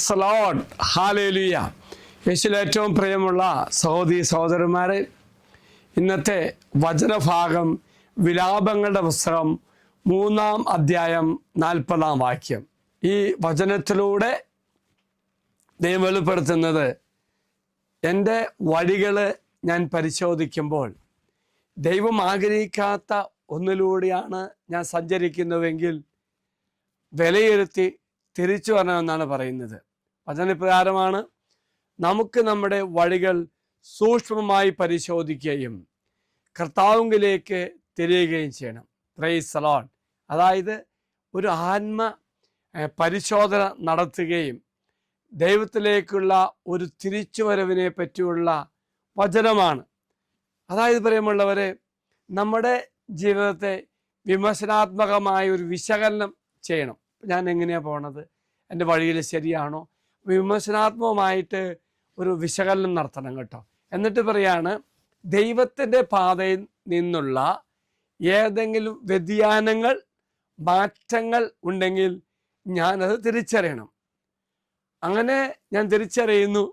Praise the Lord, hallelujah. യേശുവിൽ ഏറ്റവും പ്രിയമുള്ള സഹോദരന്മാരെ, ഇന്നത്തെ വചനഭാഗം വിലാപങ്ങളുടെ പുസ്തകം 3-ാം അധ്യായം 40-ാം വാക്യം. ഈ വചനത്തിലൂടെ ദൈവം വെളിപ്പെടുത്തുന്നത്, എൻ്റെ വഴികൾ ഞാൻ പരിശോധിക്കുമ്പോൾ ദൈവം ആഗ്രഹിക്കാത്ത ഒന്നിലൂടെയാണ് ഞാൻ സഞ്ചരിക്കുന്നുവെങ്കിൽ വിലയിരുത്തി തിരിച്ചു വരണമെന്നാണ് പറയുന്നത്. വചനപ്രകാരമാണ്, നമുക്ക് നമ്മുടെ വഴികൾ സൂക്ഷ്മമായി പരിശോധിക്കുകയും കർത്താവിലേക്ക് തിരിയുകയും ചെയ്യണം. Praise the Lord. അതായത് ഒരു ആത്മ പരിശോധന നടത്തുകയും ദൈവത്തിലേക്കുള്ള ഒരു തിരിച്ചുവരവിനെ പറ്റിയുള്ള വചനമാണ്. അതായത് പ്രിയമുള്ളവരെ, നമ്മുടെ ജീവിതത്തെ വിമർശനാത്മകമായ ഒരു വിശകലനം ചെയ്യണം. ഞാൻ എങ്ങനെയാണ് പോണത്, എൻ്റെ വഴിയിൽ ശരിയാണോ? വിമർശനാത്മകമായിട്ട് ഒരു വിശകലനം നടത്തണം കേട്ടോ. എന്നിട്ട് പറയാണ്, ദൈവത്തിൻ്റെ പാതയിൽ നിന്നുള്ള ഏതെങ്കിലും വ്യതിയാനങ്ങൾ, മാറ്റങ്ങൾ ഉണ്ടെങ്കിൽ ഞാനത് തിരിച്ചറിയണം. അങ്ങനെ ഞാൻ തിരിച്ചറിയുന്നു,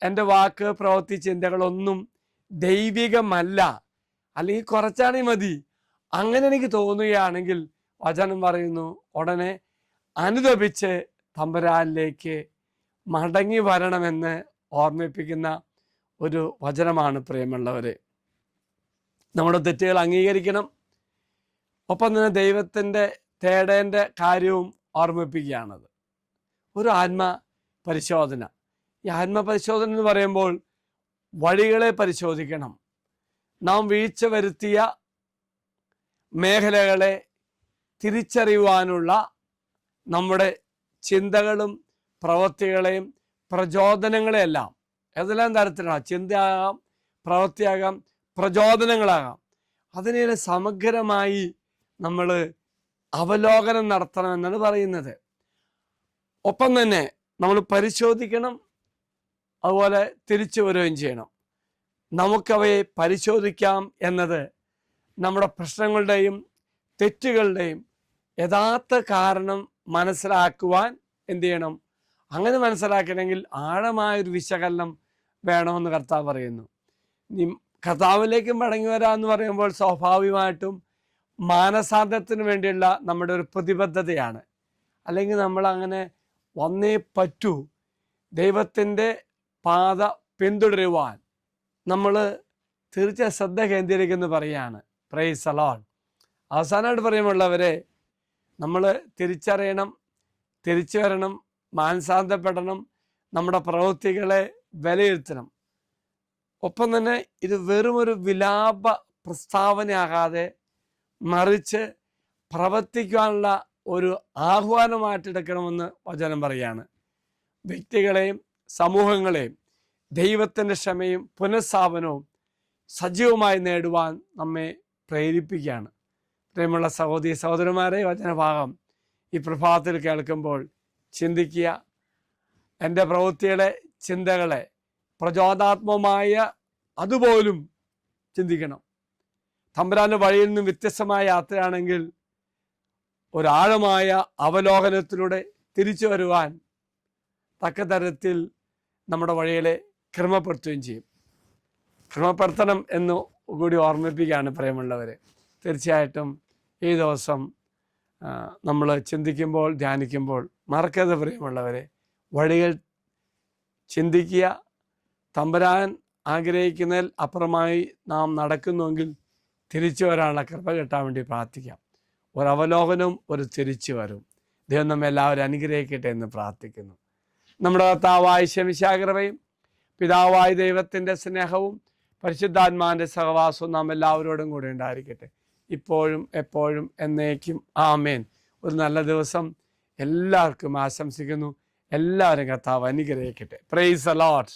എൻ്റെ വാക്ക്, പ്രവൃത്തി, ചിന്തകളൊന്നും ദൈവികമല്ല, അല്ലെങ്കിൽ കുറച്ചാണെങ്കിൽ മതി, അങ്ങനെ എനിക്ക് തോന്നുകയാണെങ്കിൽ വചനം പറയുന്നു, ഉടനെ അനുതപിച്ച് തമ്പുരാനിലേക്ക് മടങ്ങി വരണമെന്ന് ഓർമ്മിപ്പിക്കുന്ന ഒരു വചനമാണ് പ്രിയമുള്ളവരെ. നമ്മുടെ തെറ്റുകൾ അംഗീകരിക്കണം, ഒപ്പം തന്നെ ദൈവത്തിൻ്റെ തേടേണ്ട കാര്യവും ഓർമ്മിപ്പിക്കുകയാണത്. ഒരു ആത്മപരിശോധന. ഈ ആത്മപരിശോധന എന്ന് പറയുമ്പോൾ വഴികളെ പരിശോധിക്കണം. നാം വീഴ്ച വരുത്തിയ മേഖലകളെ തിരിച്ചറിയുവാനുള്ള നമ്മുടെ ചിന്തകളും പ്രവൃത്തികളെയും പ്രചോദനങ്ങളെയെല്ലാം ഏതെല്ലാം തരത്തിലാണ്, ചിന്തയാകാം, പ്രവൃത്തിയാകാം, പ്രചോദനങ്ങളാകാം, അതിനെ സമഗ്രമായി നമ്മൾ അവലോകനം നടത്തണമെന്നാണ് പറയുന്നത്. ഒപ്പം തന്നെ നമ്മൾ പരിശോധിക്കണം, അതുപോലെ തിരിച്ചു വരികയും ചെയ്യണം. നമുക്കവയെ പരിശോധിക്കാം എന്നത് നമ്മുടെ പ്രശ്നങ്ങളുടെയും തെറ്റുകളുടെയും യഥാർത്ഥ കാരണം മനസ്സിലാക്കുവാൻ എന്ത് ചെയ്യണം? അങ്ങനെ മനസ്സിലാക്കണമെങ്കിൽ ആഴമായൊരു വിശകലനം വേണമെന്ന് കർത്താവ് പറയുന്നു. കർത്താവിലേക്ക് മടങ്ങി വരാമെന്ന് പറയുമ്പോൾ സ്വാഭാവികമായിട്ടും മാനസാന്തരത്തിന് വേണ്ടിയുള്ള നമ്മുടെ ഒരു പ്രതിബദ്ധതയാണ്. അല്ലെങ്കിൽ നമ്മൾ അങ്ങനെ വന്നേ പറ്റൂ. ദൈവത്തിൻ്റെ പാത പിന്തുടരുവാൻ നമ്മൾ തീർച്ചയായും ശ്രദ്ധ കേന്ദ്രീകരിക്കുന്നു പറയുകയാണ്. Praise the Lord. അവസാനമായിട്ട് പറയുമുള്ളവരെ, നമ്മൾ തിരിച്ചറിയണം, തിരിച്ചു വരണം, മാനസാന്തരപ്പെടണം, നമ്മുടെ പ്രവൃത്തികളെ വിലയിരുത്തണം. ഒപ്പം തന്നെ ഇത് വെറുമൊരു വിലാപ പ്രസ്താവനയാകാതെ മറിച്ച് പ്രവർത്തിക്കാനുള്ള ഒരു ആഹ്വാനമായിട്ടെടുക്കണമെന്ന് വചനം പറയാണ്. വ്യക്തികളെയും സമൂഹങ്ങളെയും ദൈവത്തിൻ്റെ ക്ഷമയും പുനഃസ്ഥാപനവും സജീവമായി നേടുവാൻ നമ്മെ പ്രേരിപ്പിക്കുകയാണ്. പ്രിയമുള്ള സഹോദരന്മാരെ, വചനഭാഗം ഈ പ്രഭാതത്തിൽ കേൾക്കുമ്പോൾ ചിന്തിക്കുക. എൻ്റെ പ്രവൃത്തികളെ, ചിന്തകളെ പ്രചോദനാത്മകമായ അതുപോലും ചിന്തിക്കണം. തമ്പുരാൻ്റെ വഴിയിൽ നിന്നും വ്യത്യസ്തമായ യാത്രയാണെങ്കിൽ ഒരാഴമായ അവലോകനത്തിലൂടെ തിരിച്ചു വരുവാൻ തക്ക തരത്തിൽ നമ്മുടെ വഴികളെ ക്രമപ്പെടുത്തുകയും ചെയ്യും. ക്രമപ്പെടുത്തണം എന്ന് കൂടി ഓർമ്മിപ്പിക്കുകയാണ് പ്രിയമുള്ളവരെ. തീർച്ചയായിട്ടും ഈ ദിവസം നമ്മൾ ചിന്തിക്കുമ്പോൾ, ധ്യാനിക്കുമ്പോൾ മറക്കരുത് പ്രിയമുള്ളവരെ, വഴികൾ ചിന്തിക്കുക. തമ്പുരാൻ ആഗ്രഹിക്കുന്നതിൽ അപ്പുറമായി നാം നടക്കുന്നുവെങ്കിൽ തിരിച്ചു വരാനുള്ള കൃപ കിട്ടാൻ വേണ്ടി പ്രാർത്ഥിക്കാം. ഒരവലോകനവും ഒരു തിരിച്ചു വരും. ദൈവം നമ്മെ എല്ലാവരും അനുഗ്രഹിക്കട്ടെ എന്ന് പ്രാർത്ഥിക്കുന്നു. നമ്മുടെ കർത്താവായ ശമിശിഹായുടെ കൃപയും പിതാവായ ദൈവത്തിൻ്റെ സ്നേഹവും പരിശുദ്ധാത്മാവിൻ്റെ സഹവാസവും നാം എല്ലാവരോടും കൂടെ ഉണ്ടായിരിക്കട്ടെ, ഇപ്പോഴും എപ്പോഴും എന്നേക്കും. ആമേൻ. ഒരു നല്ല ദിവസം എല്ലാവർക്കും ആശംസിക്കുന്നു. എല്ലാവരും കർത്താവ് അനുഗ്രഹിക്കട്ടെ. Praise the Lord.